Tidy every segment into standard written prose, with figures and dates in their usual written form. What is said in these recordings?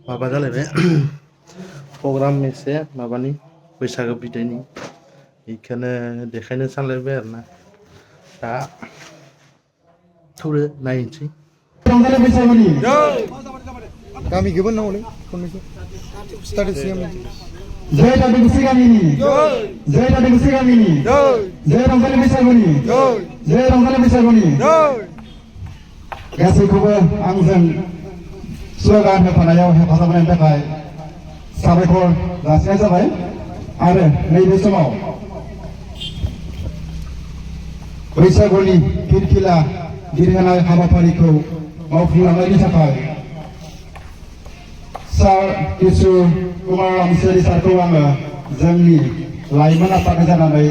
माबा जालायबाय प्रग्राम एसे माबानि बैसागो बिदायनि बेखौनो देखायनो सानलायबाय आरोना दा थौदो नायनोसै रंजालि बैसागुनि गामि गोबां नांगौलै खननैसो स्टार्ट सिगां जय दादुगुसि गामिनि जय दादुगुसि गामिनि जय रंजालि बैसागुनि जय रंजालि बैसागुनि गासैखौबो आंजों स्ल'गान होफानायाव हेफाजाब होनायनि थाखाय साबायखर जासिनाय जाबाय आरो नैबे समाव बैसागुनि फिरफिला बिरहोनाय हाबाफारिखौ मावफुंलांनायनि थाखाय सार किशु कुमार रामसियारि सारखौ आङो जोंनि लाइमोन आफादनि जानानै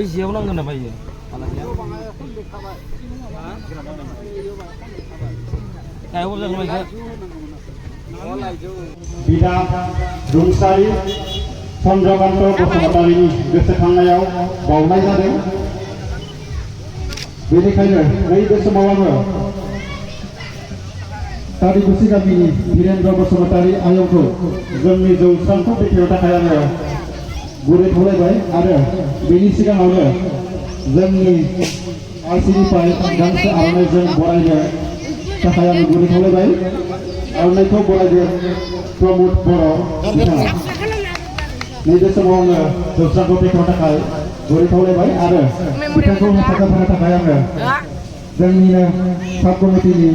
जियाव नांगोन नामा इयो बिदा रुंसारि चन्द्रकान्त बसुमतारीनि गोसोखांनायाव बावनाय जादों। बेनिखायनो नैबे समाव आङो दादुगुसि गामिनि वीरेन्द्र बसुमतारी आयंखौ जोंनि जौस्रांखौ बेखेवनो थाखाय आङो गुरै खावलायबाय आरो बेनि सिगाङावनो जोंनि आरसिनिफ्राय गांसे आर'नाइजों बरायनो थाखाय आङो गुरै खावलायबाय। आर'नाइखौ बरायदों प्रमद बर' बिथाङा। नैबे समाव आङो जौस्रांखौ बेखेवनो थाखाय गुरै खावलायबाय आरो बिथांखौ हेफाजाब होनो थाखाय आङो जोंनिनो साब कमिटिनि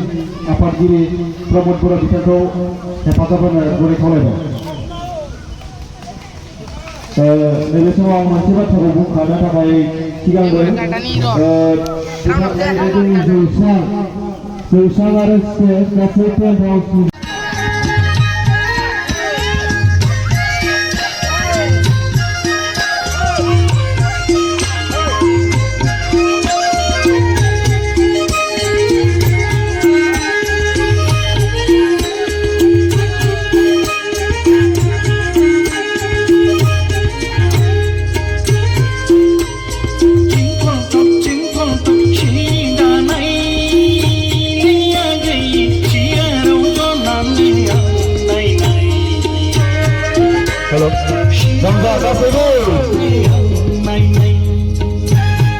आफादगिरि प्रमद बर' बिथांखौ हेफाजाब होनो गुरै खावलायबाय। नैबे समाव आं मोनसे बाथ्राखौ बुंखानो थाखाय सिगांदों जौस्रां आरो स्टेज गासै tent हाउसनि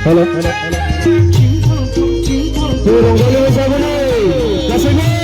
Halo. Turun dari Sabuni. Kasih.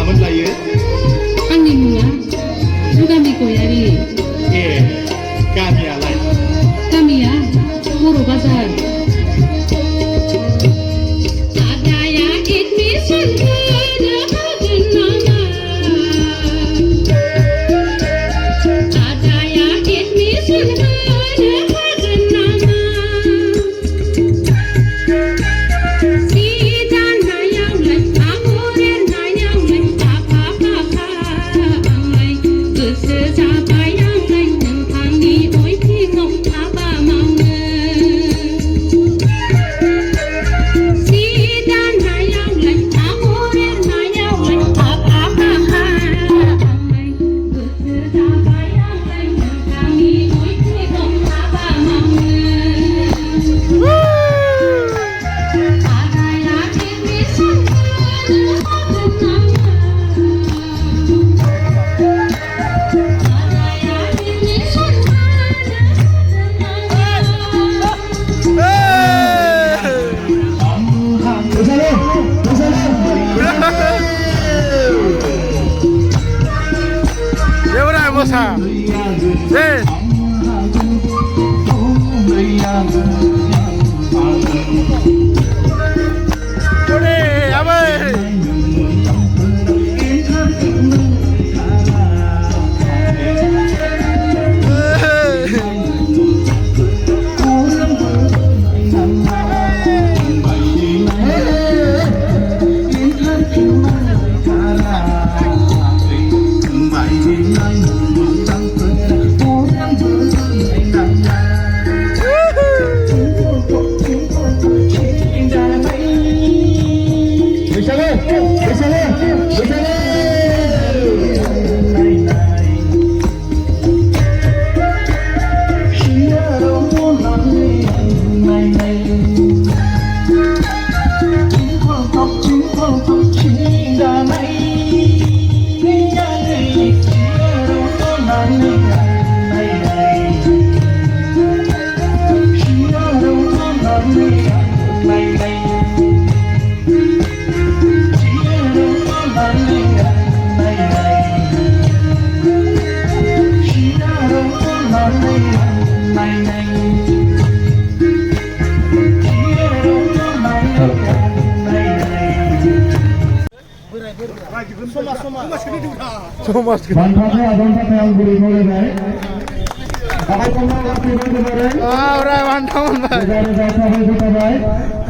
मामोन लायो आंनि मुङा जुगामि गयारि ए गामियालाय गामिया बर' बाजार आदाया एडमिसन होनो हागोन नामा आदाया एडमिसन होनो हागोन नामा जि दानायावलाय आगर एरनायावलाय आखा फाखा आंलाय गोसो जाबाय आंलाय नोंथांनि अइभिङाव हाबा मावनो जि दानायावलाय आगर एरनायावलाय आखा फाखा आंलाय गोसो जाबाय आंलाय नोंथांनि अइभिङाव हाबा मावनो आदाया एडमिसन होनो हागोन नामा आदाया एडमिसन होनो Siapa Musa? Udah, apa? Bantuannya yang beli mulai baik. Apa kamu waktu itu baik? Udah mantap banget. Negara sampai kita baik.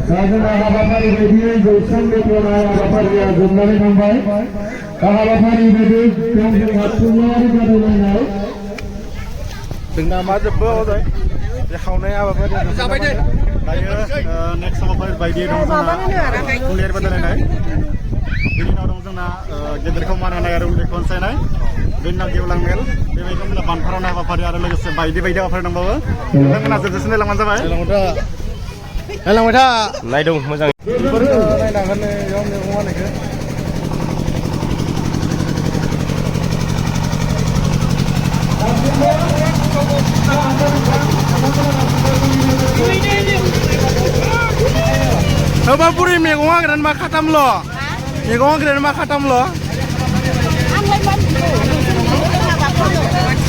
Raja Nahabapari video Josan itu Nahabapari ya jurnal yang baik. Nahabapari video yang satunya hari baru Dengan macam apa? Ya kau ni apa? Sampai deh. Next Nahabapari video dong sana. Kuliah betul ni. Ini orang sana gedar kemana nak ada ulik konsen ni. Benar dia ulang mel. Dia macam mana bantaran Nahabapari ada lagi sebaik dia apa orang bawa. Kita kena sesuatu ni langan sampai. Elang muda. Naik dong, macam. Naik dah kan yang ni rumah ni ke? Coba puri megong kan mak khatam lo. Megong kan mak khatam lo.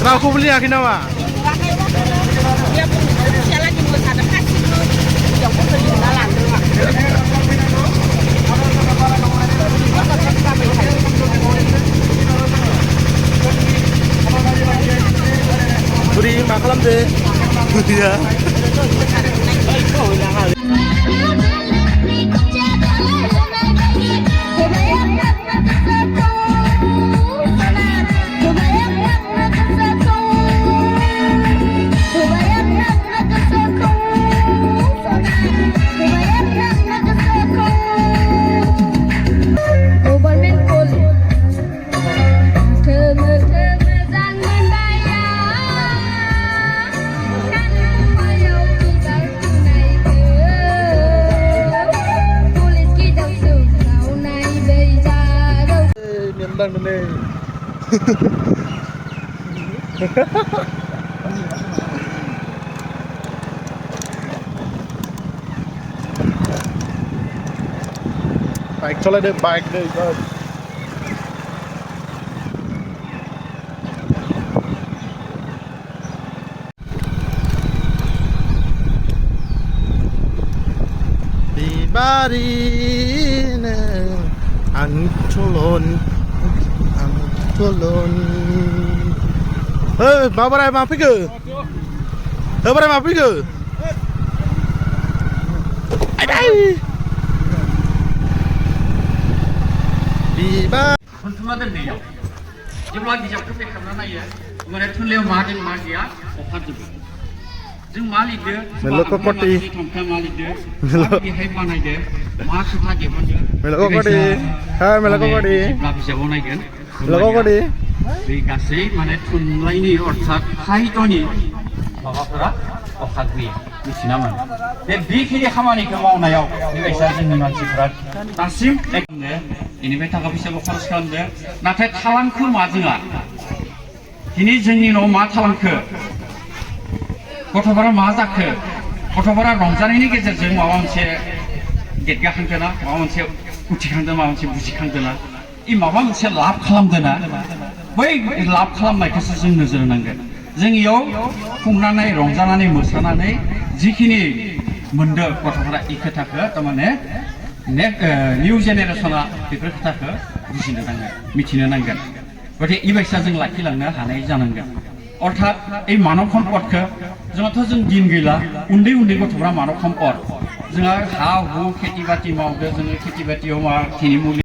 Aku beli akhir nama. Puri makalam deh. Ya. Nendang ni. Bike chole deh, bike deh. फारिनो आंथुलन मा बोराय मा फैखो बोराय मा फैखो बिबार खनथुमा दोननायाव जेब्ला बिजाबखौ बेखेवना नायो माने थुनलाइयाव मा दं मा गैया अखारजोबो जों मा लिरदो थमथा मा लिरदो बेहाय बानायदो मा खोथा दिहुनदो बिजाबाव नायगोन बे गासै माने थुनलाइनि अर्थात साहित्यनि माबाफोरा अखारबोयो मिथिना मोनो बेखिनि खामानिखौ मावनायाव बेबायसा जोंनि मानसिफोरा दासिम बेनिफ्राय थाखा फैसाबो खरस खालामदो नाथाय थालांखो मा जोंहा दिनै जोंनि न'आव मा थालांखो गथ'फोरा मा जाखो गथ'फोरा रंजानायनि गेजेरजों माबा मोनसे देरगाखांदों ना माबा मोनसे उथिखांदों माबा मोनसे बुजिखांदों ना माबा मोनसे लाब खालामदों ना बै लाब खालामनायखौसो जों नोजोर होनांगोन जों इयाव खुंनानै रंजानानै मोसानानै जिखिनि मोनदों गथ'फोरा इ खोथाखौ थारमाने निउ जेनेरेसना बेफोर खोथाखौ बुजिनो नांगोन मिथिनो नांगोन गथिखे इबायसा जों लाखिलांनो हानाय जानांगोन अर्थात এই मानव सम्पदखौ जोंहाथ' जों दिन गैला उन्दै उन्दै गथ'फोरा मानव सम्पद जोंहा हा हु खेथि बाथि मावदो जोङो खेथि बाथियाव मा खिनि मुलि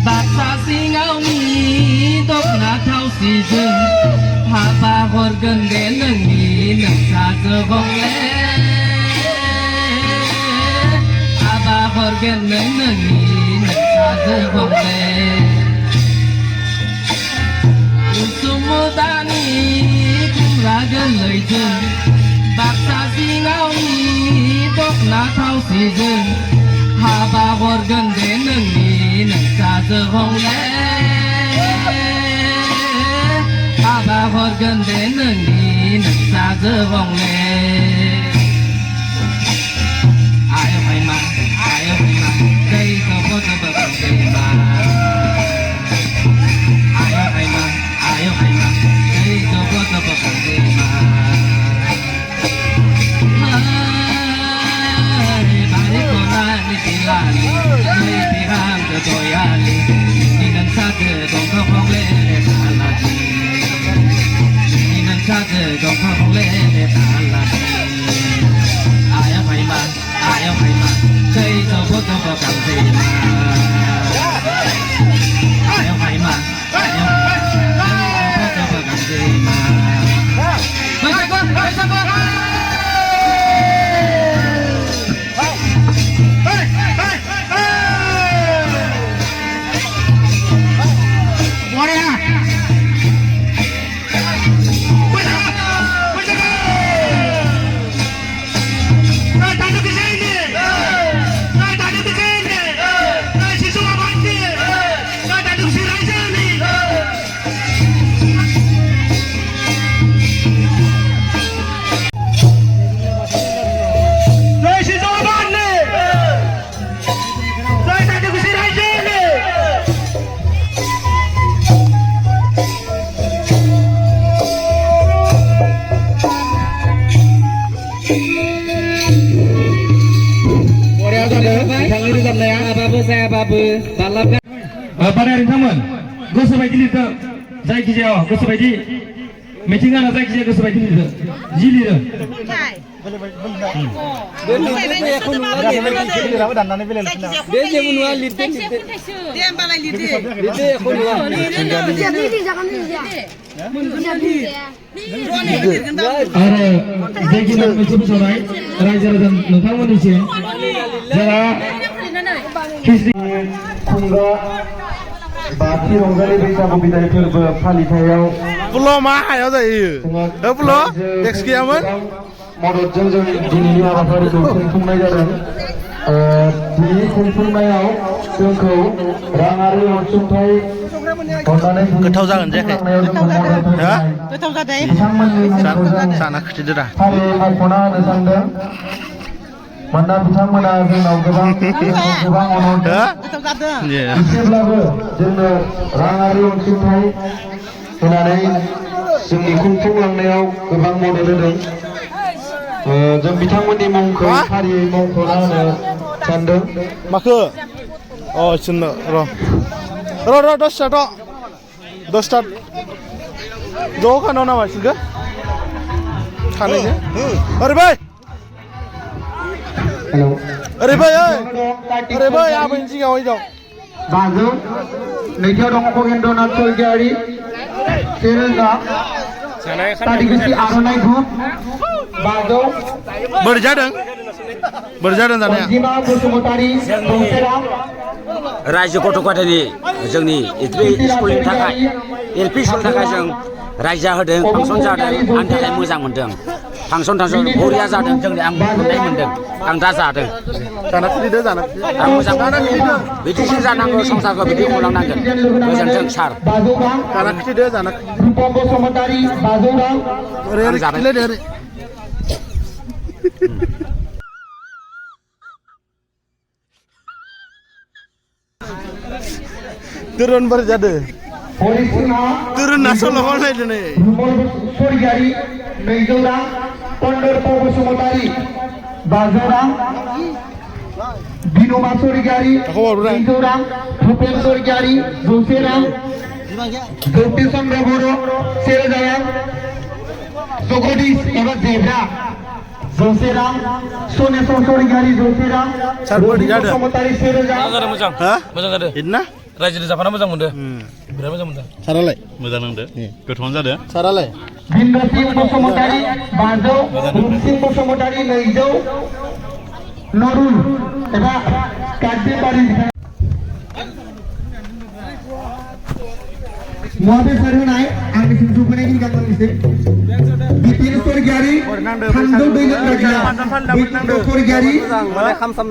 बाक्सा सिङाव दखना थावसिजों हाबा हरगोन दे नोंनि नोंसाजो गंले हाबा हरगोन नोंनि नोंसाजो गंले उसुमुदानि खुमब्रा गोरलैजों बाक्सा सिङाव दखना थावसिजों हाबा हरगोन दे नोंनि नोंसाजो गंले हाबा हरगोन दे नोंनि नोंसाजो गंले आय हायमा दै जब जब गंलेमा आय हायमा दै जब जब गंलेमा Lali, ni pirang ke doyali, ni nan sage dong kong le taladi, ni nan sage dong kong le taladi. Ayah mai ma, say so what the fuck I'm saying. Ayah mai ma, what the fuck I'm saying. Besok. बादायारि नोंथांमोन गोसो बायदि लिरदो जायखिजाया गोसो बायदि मिथिंगाना जायखिजाया गोसो बायदि लिरदो जि लिरो दाननानै बेलेग दे जेबो नुवा लिरदो दे होमबालाय लिरदो लिरदो एखौ नुवा आरो जायखिजाया मोनसे फोसावनाय रायजो राजा नोंथांमोननिसिम जारा खुंगा बाथि रंजालि बैसागु बिदाय फोरबो फालिथायाव पुल' मा हायाव जायो पुल' टेक्स गैयामोन मददजों जों दिनैनि हाबाफारिखौ खुंफुंनाय जादों दिनैनि खुंफुंनायाव जोंखौ राङारि अनसुंथाइ हरनानै गोथाव जागोन जायाखै गोथाव जादों बिथांमोननि मुंखौ जों जाना खिथिदो दा फारियै मख'ना होनो सानदों मानोना बिथांमोना जोंनाव गोबां अनहरदों गोथाव जादों एसेब्लाबो जोंनो राङारि अनसुंथाइ होनानै जोंनि खुंफुंलांनायाव गोबां मदद होदों जों बिथांमोननि मुंखौ फारियै मख'ना होनो सानदों माखो अ इसोरनो र' दसथा ज' खानाव नामा इसोरखो खानायजों ओरै बै आबैनि सिगाङाव दं बाजौ नैथियाव दङ खगेन्द्रनाथ स्वरगयारि सेरोजा तादिगुसि आर'नाइ ग्रुप बाजौ बोरै जादों जानाया अनजिमा बसुमतारि गंसेराम रायजो गथ' गथायनि जोंनि एलपि स्कुलनि थाखाय जों रायजा होदों फांसन जादों आंनि थाखाय मोजां मोनदों फांसन बरिया जादों जोंनि आं मोननाय मोनदों आं दा जादों आं मोजां बिदिसो जानांगौ संसारखौ बिदि खुंलांनांगोन गोजोन्थों सार रूपम बसुमतारि बाजौ रां आं जाबाय तुरुन बोरै जादों हरिसिंहा तुरुना सल' खनलायदों नै स्वरगयारि 200 रां पन्डरप बसुमतारि 500 रां बिनोमा स्वरगयारि 200 रां भूपेन स्वरगयारि 200 रां ज्योति चन्द्र बर' 1000 रां जगदीश एबा जेब्रा 200 रां सनेश्वर स्वरगयारि 200 रां बसुमतारि 1000 मोजां जादों बिदिना रायजो जाफाना मोजां मोनदों बिराद मोजां मोनदों सारालाय मोजां नांदों गोथावानो जादों सारालाय भिन्नसिं बसुमतारि 500 रुपसिं बसुमतारि 200 नरुल एबा काटिबारि मुवा बेसाद होनाय आंनिसिम सौफैनायनि गांसे बिपिन स्वरगयारि 300 दै लोंग्रा गिलास बिपिन स्वरगयारि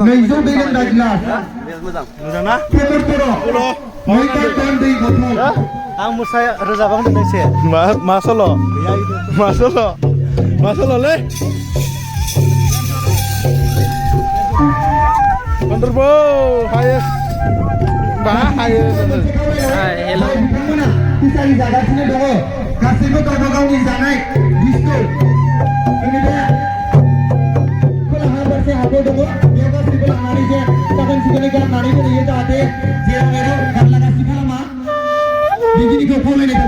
200 दै लोंग्रा गिलास मोजां ना पेपर बर' मैथा टन दै बथल आं मोसाया रोजाबां दोननायसे मा सल'लै कन्ट्रबो हायेस्ट हेल' बिथांमोना फिसारि जागासिनो दङ गासैबो गावबा गावनि जानाय लिस्टखौ जोंनि बे खोलाहा फारसे हाथाय दङ बेयाव गासैबो लांनानै जे साखोन सिखोनै गारनानै दोनहैयो जाहाथे जेराव मेराव गारलागासि खालामा बिदिनिखौ खावलायनाय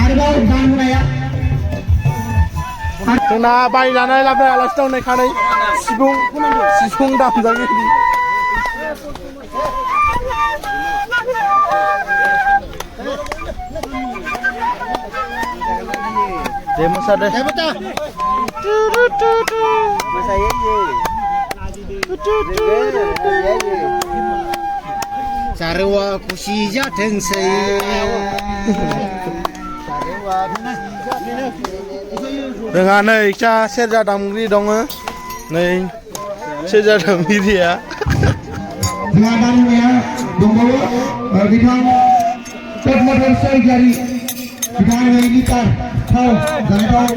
आरोबाव दान होनाया जोंना बायनानै लाबोनाय आलासि दं नै खानै सिफुं दामजागिरि दे मोसादो सारवा खुसि जाथोंसै जोंहा नै फिसा सेरजा दामगिरि दङ नै सेरजा दामगिरिया जोंहा दान होनाया दंबावो बिथां पद्मधर स्वरगयारि बिथां लिटार थाव जानाय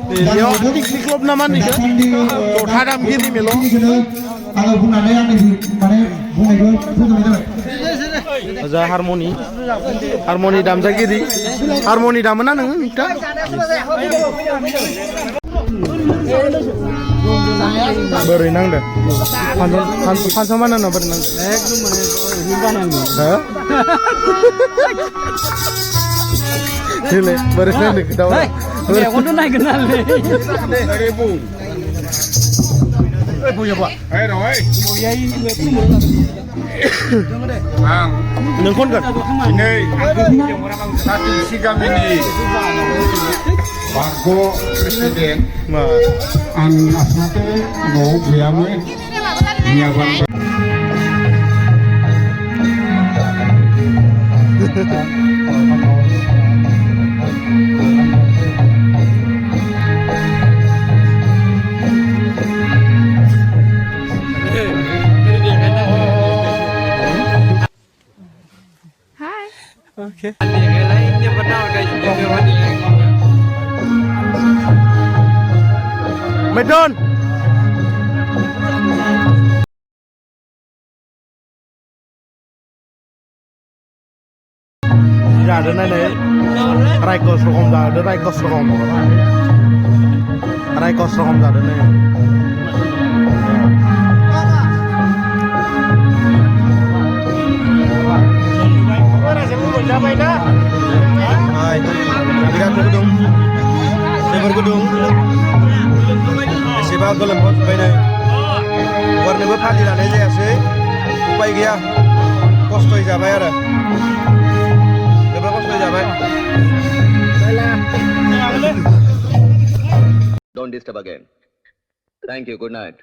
बेयाव पिकनिक क्लब ना मा होनो जथा दामगिरि मेल' आङो बुंनानै आंनि माने बुंनायखौ फोजोबनाय जाबाय जा हारमनि दामजागिरि हारमनि दामोना नोङो नोंथा बोरै नांदों फांसन बानायना बोरै नांदों देलाय बोरै नांदों खोथावा मेगनथ' नायगोन नालाय नों खनगोन दिनै साथिसि गामिनि बारग' प्रेसिडेन्ट आं आसलथे न'आव गैयामोन मैयाबा Okay. Medon. Dạ đến đây đấy. Raikos không ra, đến Raikos không. Raikos không ra đến đây. Hai, kita gedung, sebar gedung, sebar golem hot bayi. Warna gue padi lah aja sih, upaya dia, kostoi jabai ada, berapa kostoi jabai? Don't disturb again. Thank you. Good night.